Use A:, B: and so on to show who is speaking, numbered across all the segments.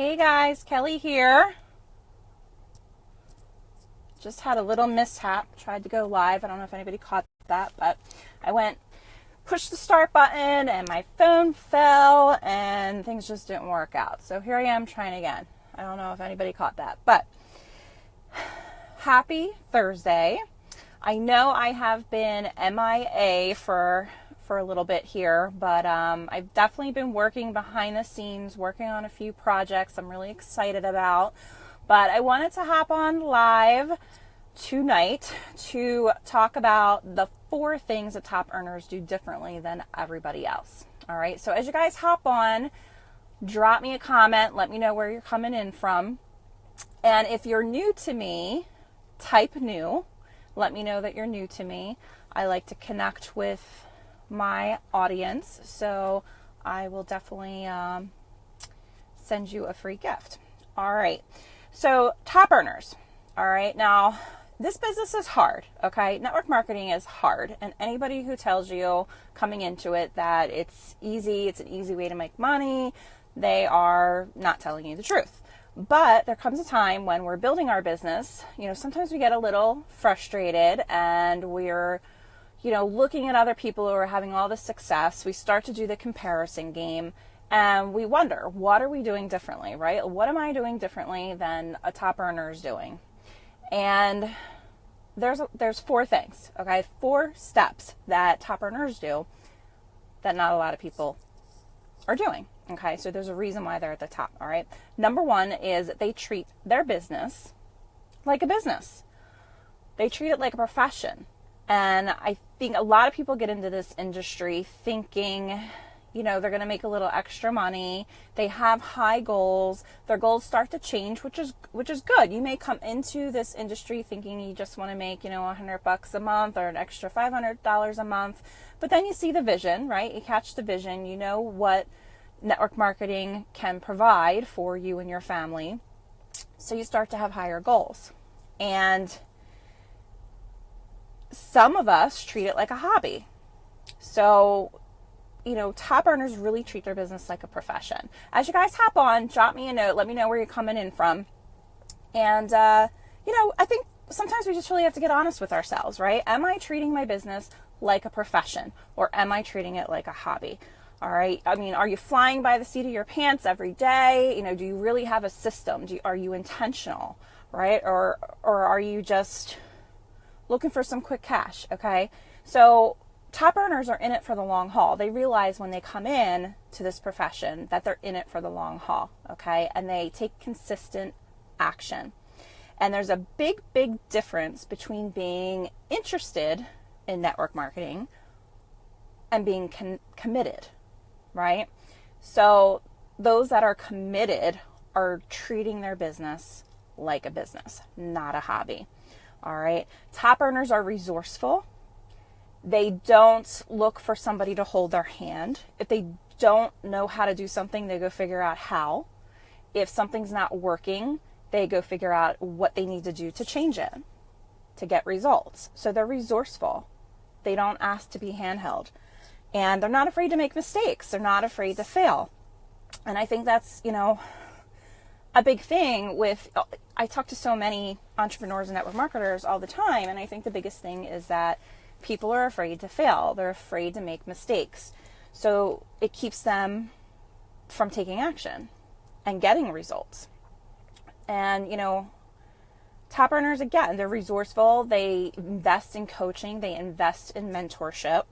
A: Hey guys, Kelly here. Just had a little mishap. Tried to go live. I don't know if anybody caught that, but I pushed the start button and my phone fell and things just didn't work out. So here I am trying again. I don't know if anybody caught that, but happy Thursday. I know I have been MIA for a little bit here, but I've definitely been working behind the scenes, working on a few projects I'm really excited about. But I wanted to hop on live tonight to talk about the 4 things that top earners do differently than everybody else. All right, so as you guys hop on, drop me a comment, let me know where you're coming in from. And if you're new to me, type new. Let me know that you're new to me. I like to connect with my audience, so I will definitely send you a free gift. All right, so top earners. All right, now this business is hard, okay? Network marketing is hard, and anybody who tells you coming into it that it's easy, it's an easy way to make money, they are not telling you the truth. But there comes a time when we're building our business, sometimes we get a little frustrated and we're looking at other people who are having all the success. We start to do the comparison game and we wonder, what are we doing differently, right? What am I doing differently than a top earner is doing? And there's 4 things, okay? 4 steps that top earners do that not a lot of people are doing, okay? So there's a reason why they're at the top, all right? Number 1 is they treat their business like a business. They treat it like a profession. And I think a lot of people get into this industry thinking, they're going to make a little extra money. They have high goals. Their goals start to change, which is good. You may come into this industry thinking you just want to make, $100 a month or an extra $500 a month. But then you see the vision, right? You catch the vision. You know what network marketing can provide for you and your family. So you start to have higher goals. And some of us treat it like a hobby. So, top earners really treat their business like a profession. As you guys hop on, drop me a note, let me know where you're coming in from. And, I think sometimes we just really have to get honest with ourselves, right? Am I treating my business like a profession, or am I treating it like a hobby? All right. I mean, are you flying by the seat of your pants every day? Do you really have a system? Are you intentional, right? Or are you just looking for some quick cash? Okay. So top earners are in it for the long haul. They realize when they come in to this profession that they're in it for the long haul. Okay. And they take consistent action. And there's a big, big difference between being interested in network marketing and being committed, right? So those that are committed are treating their business like a business, not a hobby. All right. Top earners are resourceful. They don't look for somebody to hold their hand. If they don't know how to do something, they go figure out how. If something's not working, they go figure out what they need to do to change it, to get results. So they're resourceful. They don't ask to be handheld. And they're not afraid to make mistakes. They're not afraid to fail. And I think that's, a big thing I talk to so many entrepreneurs and network marketers all the time, and I think the biggest thing is that people are afraid to fail. They're afraid to make mistakes. So it keeps them from taking action and getting results. And, top earners, again, they're resourceful. They invest in coaching. They invest in mentorship.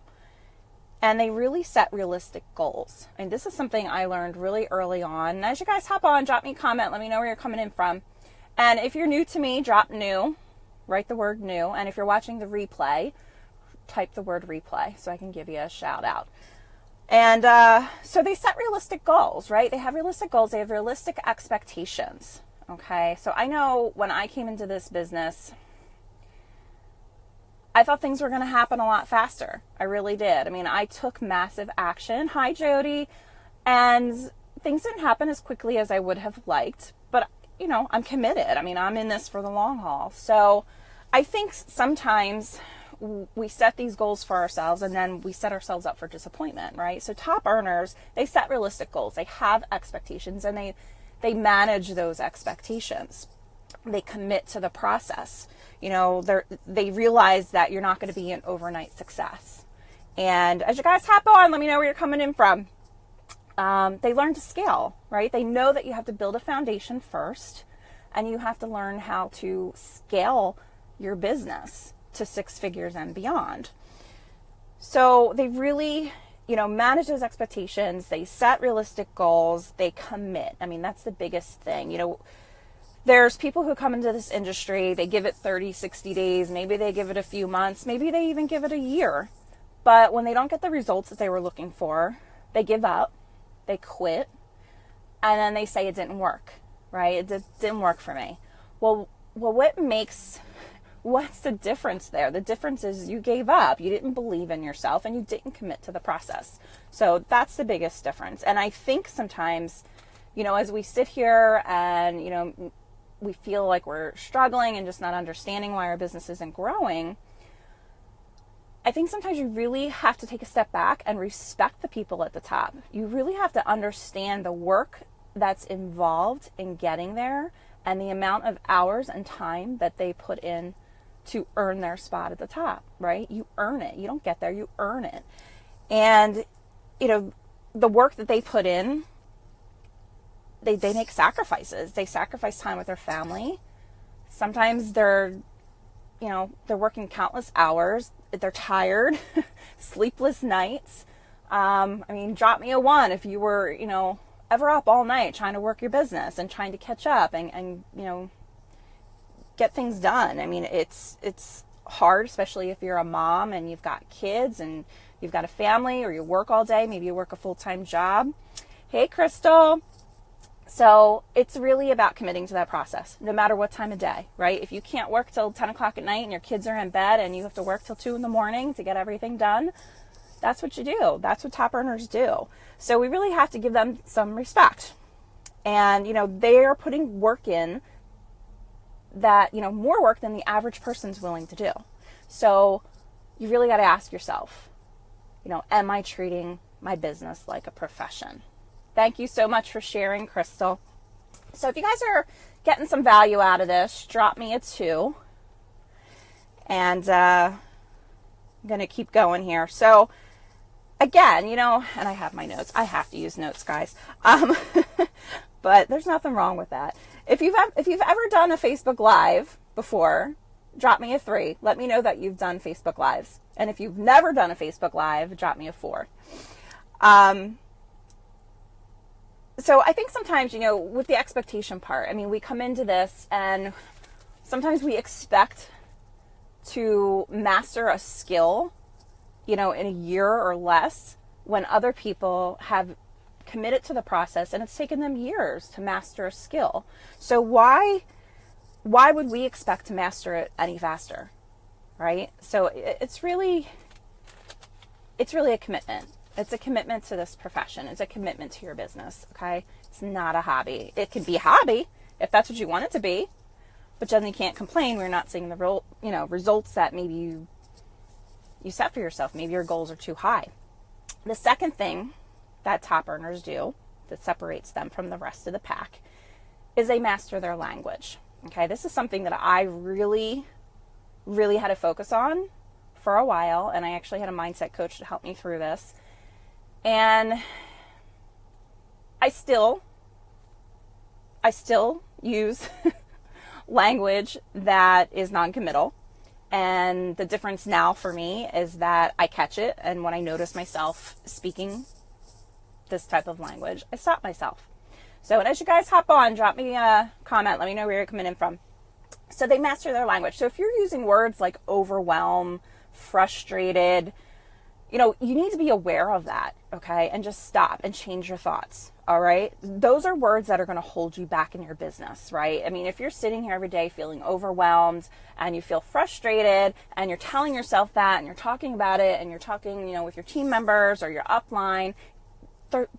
A: And they really set realistic goals. And this is something I learned really early on. And as you guys hop on, drop me a comment. Let me know where you're coming in from. And if you're new to me, drop new. Write the word new. And if you're watching the replay, type the word replay so I can give you a shout out. And so they set realistic goals, right? They have realistic goals. They have realistic expectations. Okay. So I know when I came into this business, I thought things were going to happen a lot faster. I really did. I mean, I took massive action. Hi, Jody. And things didn't happen as quickly as I would have liked. But, I'm committed. I mean, I'm in this for the long haul. So I think sometimes we set these goals for ourselves and then we set ourselves up for disappointment, right? So top earners, they set realistic goals. They have expectations and They manage those expectations. They commit to the process. You know, they realize that you're not going to be an overnight success. And as you guys hop on, let me know where you're coming in from. They learn to scale, right? They know that you have to build a foundation first, and you have to learn how to scale your business to 6 figures and beyond. So they really, you know, manage those expectations. They set realistic goals. They commit. I mean, that's the biggest thing. You know, there's people who come into this industry, they give it 30, 60 days. Maybe they give it a few months. Maybe they even give it a year. But when they don't get the results that they were looking for, they give up, they quit, and then they say it didn't work, right? It didn't work for me. Well, what's the difference there? The difference is you gave up, you didn't believe in yourself, and you didn't commit to the process. So that's the biggest difference. And I think sometimes, you know, as we sit here and, you know, we feel like we're struggling and just not understanding why our business isn't growing, I think sometimes you really have to take a step back and respect the people at the top. You really have to understand the work that's involved in getting there and the amount of hours and time that they put in to earn their spot at the top, right? You earn it. You don't get there, you earn it. And, you know, the work that they put in, they make sacrifices. They sacrifice time with their family. Sometimes they're working countless hours. They're tired, sleepless nights. I mean, drop me a 1 if you were, you know, ever up all night trying to work your business and trying to catch up and you know, get things done. I mean, it's hard, especially if you're a mom and you've got kids and you've got a family, or you work all day. Maybe you work a full-time job. Hey, Crystal. So it's really about committing to that process, no matter what time of day, right? If you can't work till 10 o'clock at night and your kids are in bed and you have to work till 2 in the morning to get everything done, that's what you do. That's what top earners do. So we really have to give them some respect. And, you know, they are putting work in that, you know, more work than the average person's willing to do. So you really got to ask yourself, you know, am I treating my business like a profession? Thank you so much for sharing, Crystal. So if you guys are getting some value out of this, drop me a 2. And I'm going to keep going here. So again, you know, and I have my notes. I have to use notes, guys. But there's nothing wrong with that. If you've ever done a Facebook Live before, drop me a 3. Let me know that you've done Facebook Lives. And if you've never done a Facebook Live, drop me a 4. So I think sometimes, you know, with the expectation part, I mean, we come into this and sometimes we expect to master a skill, you know, in a year or less, when other people have committed to the process and it's taken them years to master a skill. So why would we expect to master it any faster, right? So it's really a commitment. It's a commitment to this profession. It's a commitment to your business, okay? It's not a hobby. It can be a hobby if that's what you want it to be, but then you can't complain. We're not seeing the real, you know, results that maybe you set for yourself. Maybe your goals are too high. The second thing that top earners do that separates them from the rest of the pack is they master their language, okay? This is something that I really, really had to focus on for a while, and I actually had a mindset coach to help me through this. And I still use language that is non-committal. And the difference now for me is that I catch it. And when I notice myself speaking this type of language, I stop myself. So as you guys hop on, drop me a comment. Let me know where you're coming in from. So they master their language. So if you're using words like overwhelm, frustrated, you know, you need to be aware of that, okay? And just stop and change your thoughts, all right? Those are words that are going to hold you back in your business, right? I mean, if you're sitting here every day feeling overwhelmed and you feel frustrated and you're telling yourself that and you're talking about it and you're talking, you know, with your team members or your upline,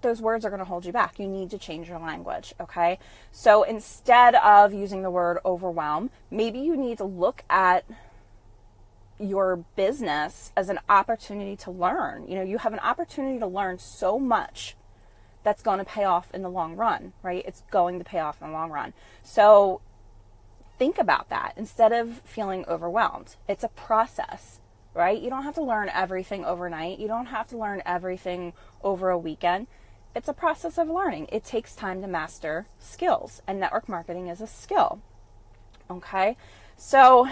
A: those words are going to hold you back. You need to change your language, okay? So instead of using the word overwhelm, maybe you need to look at your business as an opportunity to learn. You know, you have an opportunity to learn so much that's going to pay off in the long run, right? It's going to pay off in the long run. So think about that instead of feeling overwhelmed. It's a process, right? You don't have to learn everything overnight. You don't have to learn everything over a weekend. It's a process of learning. It takes time to master skills, and network marketing is a skill. Okay? So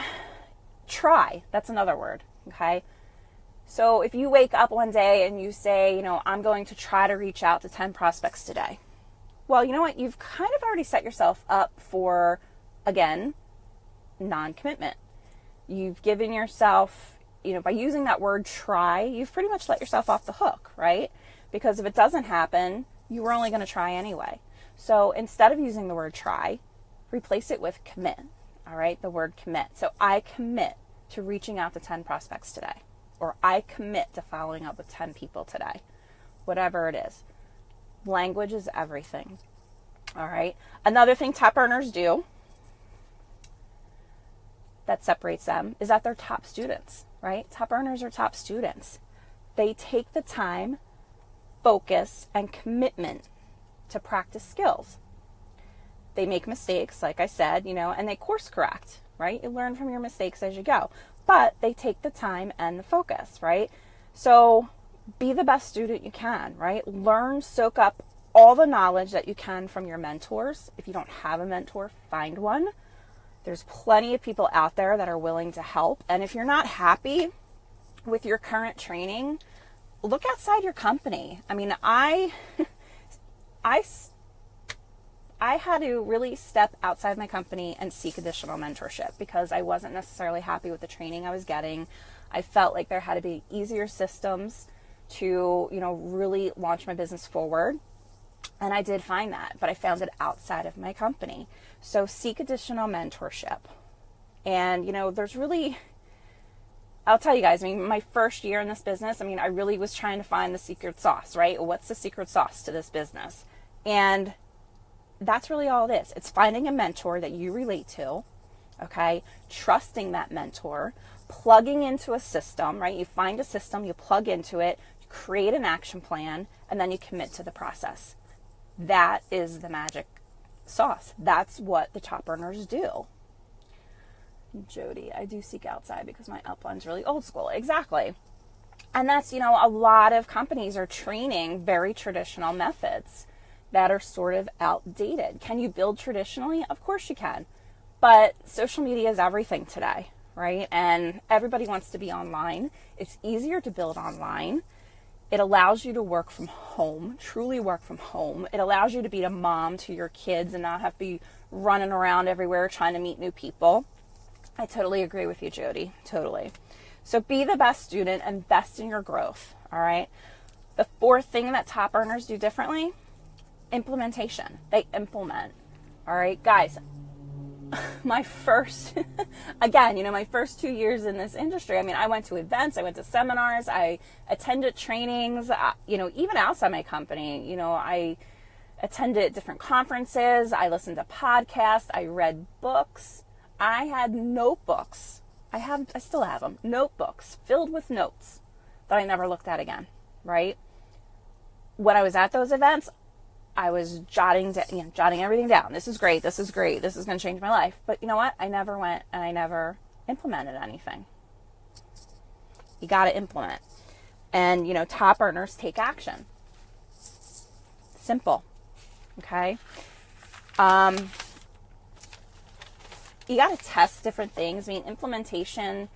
A: try. That's another word. Okay? So if you wake up one day and you say, I'm going to try to reach out to 10 prospects today. Well, you know what? You've kind of already set yourself up for, again, non-commitment. You've given yourself, by using that word try, you've pretty much let yourself off the hook, right? Because if it doesn't happen, you were only going to try anyway. So instead of using the word try, replace it with commit. All right, the word commit. So I commit to reaching out to 10 prospects today, or I commit to following up with 10 people today, whatever it is. Language is everything. All right. Another thing top earners do that separates them is that they're top students, right? Top earners are top students. They take the time, focus, and commitment to practice skills. They make mistakes, like I said, and they course correct, right? You learn from your mistakes as you go, but they take the time and the focus, right? So be the best student you can, right? Learn, soak up all the knowledge that you can from your mentors. If you don't have a mentor, find one. There's plenty of people out there that are willing to help. And if you're not happy with your current training, look outside your company. I mean, I had to really step outside my company and seek additional mentorship because I wasn't necessarily happy with the training I was getting. I felt like there had to be easier systems to, really launch my business forward. And I did find that, but I found it outside of my company. So seek additional mentorship. And, there's really, I'll tell you guys, my first year in this business, I really was trying to find the secret sauce, right? What's the secret sauce to this business? And that's really all it is. It's finding a mentor that you relate to, okay? Trusting that mentor, plugging into a system, right? You find a system, you plug into it, you create an action plan, and then you commit to the process. That is the magic sauce. That's what the top earners do. Jody, I do seek outside because my upline's really old school. Exactly. And that's, a lot of companies are training very traditional methods that are sort of outdated. Can you build traditionally? Of course you can. But social media is everything today, right? And everybody wants to be online. It's easier to build online. It allows you to work from home, truly work from home. It allows you to be a mom to your kids and not have to be running around everywhere trying to meet new people. I totally agree with you, Jody. Totally. So be the best student, invest in your growth. All right. The fourth thing that top earners do differently, implementation. They implement. All right, guys. My first, again, my first 2 years in this industry, I went to events, I went to seminars, I attended trainings, even outside my company, I attended different conferences, I listened to podcasts, I read books, I had notebooks, I still have them, notebooks filled with notes that I never looked at again, right? When I was at those events, I was jotting everything down. This is great. This is great. This is going to change my life. But you know what? I never went and I never implemented anything. You got to implement. And, top earners take action. Simple. Okay. You got to test different things. Implementation,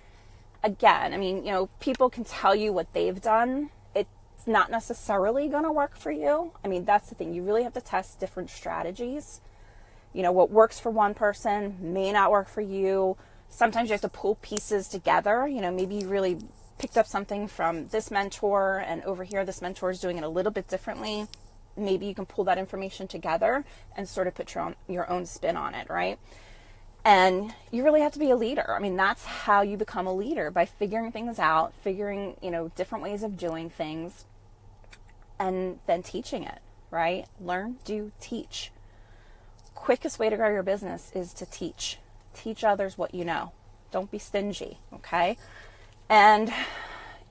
A: again, people can tell you what they've done. It's not necessarily going to work for you. That's the thing. You really have to test different strategies. What works for one person may not work for you. Sometimes you have to pull pieces together. Maybe you really picked up something from this mentor and over here this mentor is doing it a little bit differently. Maybe you can pull that information together and sort of put your own spin on it, right? And you really have to be a leader. That's how you become a leader, by figuring things out, figuring, different ways of doing things, and then teaching it, right? Learn, do, teach. Quickest way to grow your business is to teach. Teach others what you know. Don't be stingy, okay? And,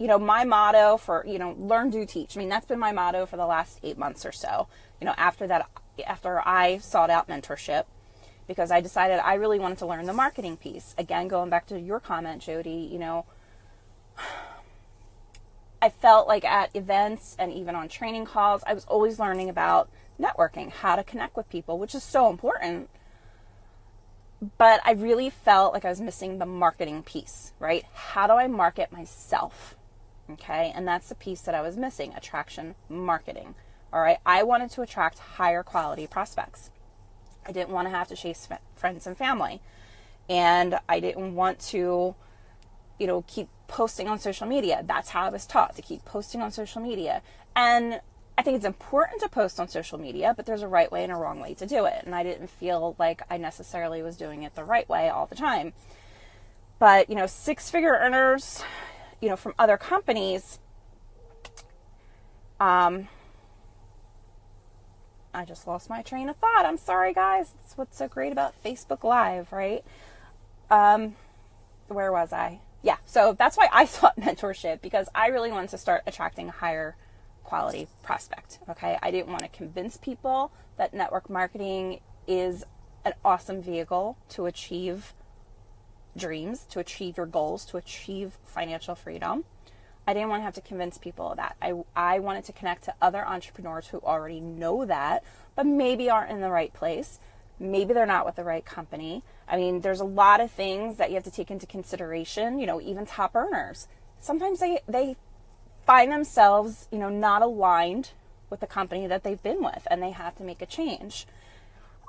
A: my motto for, learn, do, teach. I mean, that's been my motto for the last 8 months or so. After I sought out mentorship, because I decided I really wanted to learn the marketing piece. Again, going back to your comment, Jody, I felt like at events and even on training calls, I was always learning about networking, how to connect with people, which is so important. But I really felt like I was missing the marketing piece, right? How do I market myself? Okay. And that's the piece that I was missing, attraction marketing. All right. I wanted to attract higher quality prospects. I didn't want to have to chase friends and family. And I didn't want to, keep posting on social media. That's how I was taught, to keep posting on social media. And I think it's important to post on social media, but there's a right way and a wrong way to do it. And I didn't feel like I necessarily was doing it the right way all the time. But, 6-figure earners, from other companies, I just lost my train of thought. I'm sorry, guys. That's what's so great about Facebook Live, right? Where was I? Yeah, so that's why I sought mentorship, because I really wanted to start attracting a higher quality prospect, okay? I didn't want to convince people that network marketing is an awesome vehicle to achieve dreams, to achieve your goals, to achieve financial freedom. I didn't want to have to convince people of that. I wanted to connect to other entrepreneurs who already know that, but maybe aren't in the right place. Maybe they're not with the right company. I mean, there's a lot of things that you have to take into consideration, even top earners. Sometimes they find themselves, not aligned with the company that they've been with, and they have to make a change.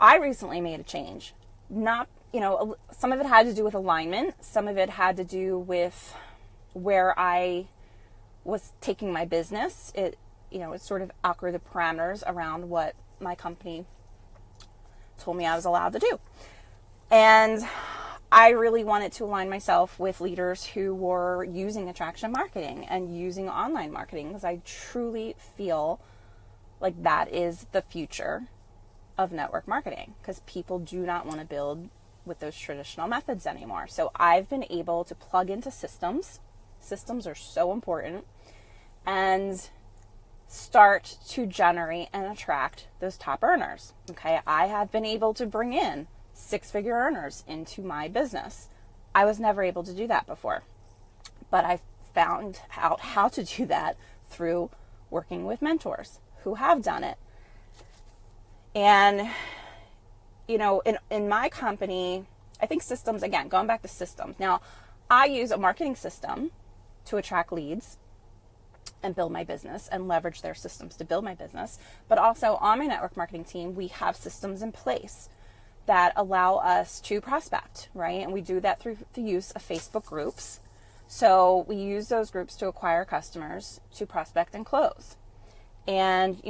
A: I recently made a change. Not, some of it had to do with alignment. Some of it had to do with where I was taking my business. It sort of outgrew the parameters around what my company told me I was allowed to do. And I really wanted to align myself with leaders who were using attraction marketing and using online marketing, because I truly feel like that is the future of network marketing, because people do not want to build with those traditional methods anymore. So I've been able to plug into systems. Systems are so important, and start to generate and attract those top earners. Okay, I have been able to bring in 6-figure earners into my business. I was never able to do that before, but I found out how to do that through working with mentors who have done it. And, in my company, I think systems, again, going back to systems. Now, I use a marketing system to attract leads and build my business and leverage their systems to build my business. But also on my network marketing team, we have systems in place that allow us to prospect, right? And we do that through the use of Facebook groups. So we use those groups to acquire customers, to prospect and close. And,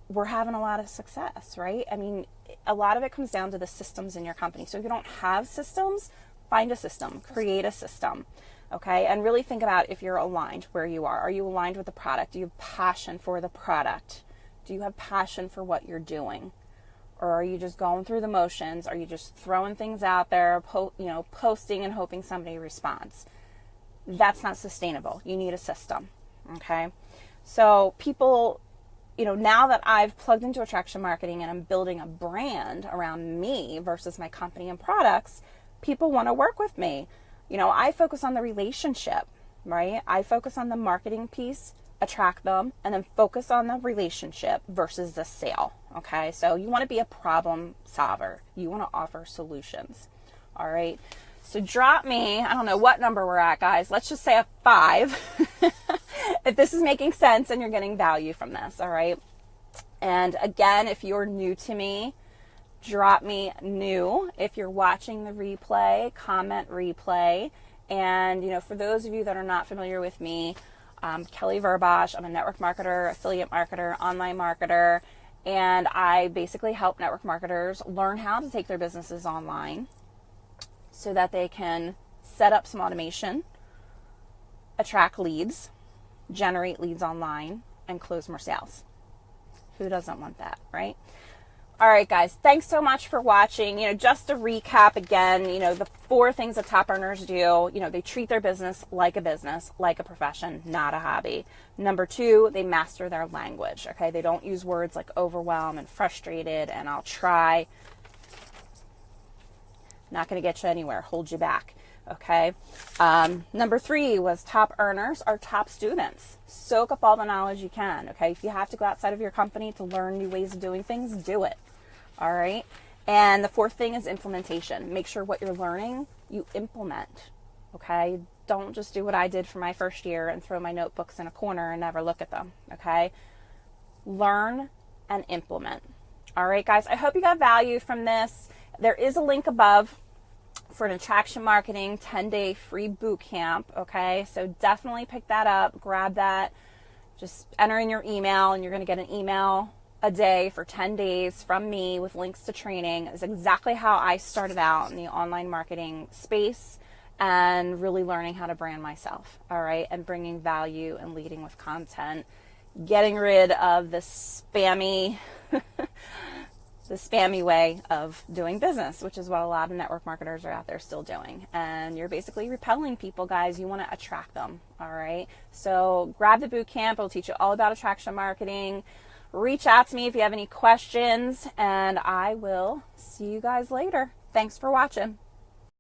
A: we're having a lot of success, right? I mean, a lot of it comes down to the systems in your company. So if you don't have systems, find a system, create a system, okay? And really think about if you're aligned where you are. Are you aligned with the product? Do you have passion for the product? Do you have passion for what you're doing? Or are you just going through the motions? Are you just throwing things out there, posting and hoping somebody responds? That's not sustainable. You need a system, okay? So people, now that I've plugged into attraction marketing and I'm building a brand around me versus my company and products, people want to work with me. I focus on the relationship, right? I focus on the marketing piece, attract them, and then focus on the relationship versus the sale, okay? So you want to be a problem solver. You want to offer solutions, all right? So drop me, I don't know what number we're at, guys. Let's just say a 5. If this is making sense and you're getting value from this, all right? And again, if you're new to me, drop me new. If you're watching the replay, comment replay. And, for those of you that are not familiar with me, Kelly Verbosch. I'm a network marketer, affiliate marketer, online marketer, and I basically help network marketers learn how to take their businesses online so that they can set up some automation, attract leads, generate leads online, and close more sales. Who doesn't want that, right? All right, guys, thanks so much for watching. Just to recap again, the 4 things that top earners do, they treat their business, like a profession, not a hobby. Number 2, they master their language, okay? They don't use words like overwhelm and frustrated and I'll try. Not going to get you anywhere, hold you back, okay? Number 3 was top earners are top students. Soak up all the knowledge you can, okay? If you have to go outside of your company to learn new ways of doing things, do it. All right. And the 4th thing is implementation. Make sure what you're learning, you implement. Okay. Don't just do what I did for my first year and throw my notebooks in a corner and never look at them. Okay. Learn and implement. All right, guys. I hope you got value from this. There is a link above for an attraction marketing 10-day free boot camp. Okay. So definitely pick that up. Grab that. Just enter in your email and you're going to get an email a day for 10 days from me with links to training. Is exactly how I started out in the online marketing space and really learning how to brand myself, all right, and bringing value and leading with content, getting rid of the spammy way of doing business, which is what a lot of network marketers are out there still doing. And you're basically repelling people, guys. You want to attract them, all right? So grab the boot camp. It'll teach you all about attraction marketing. Reach out to me if you have any questions, and I will see you guys later. Thanks for watching.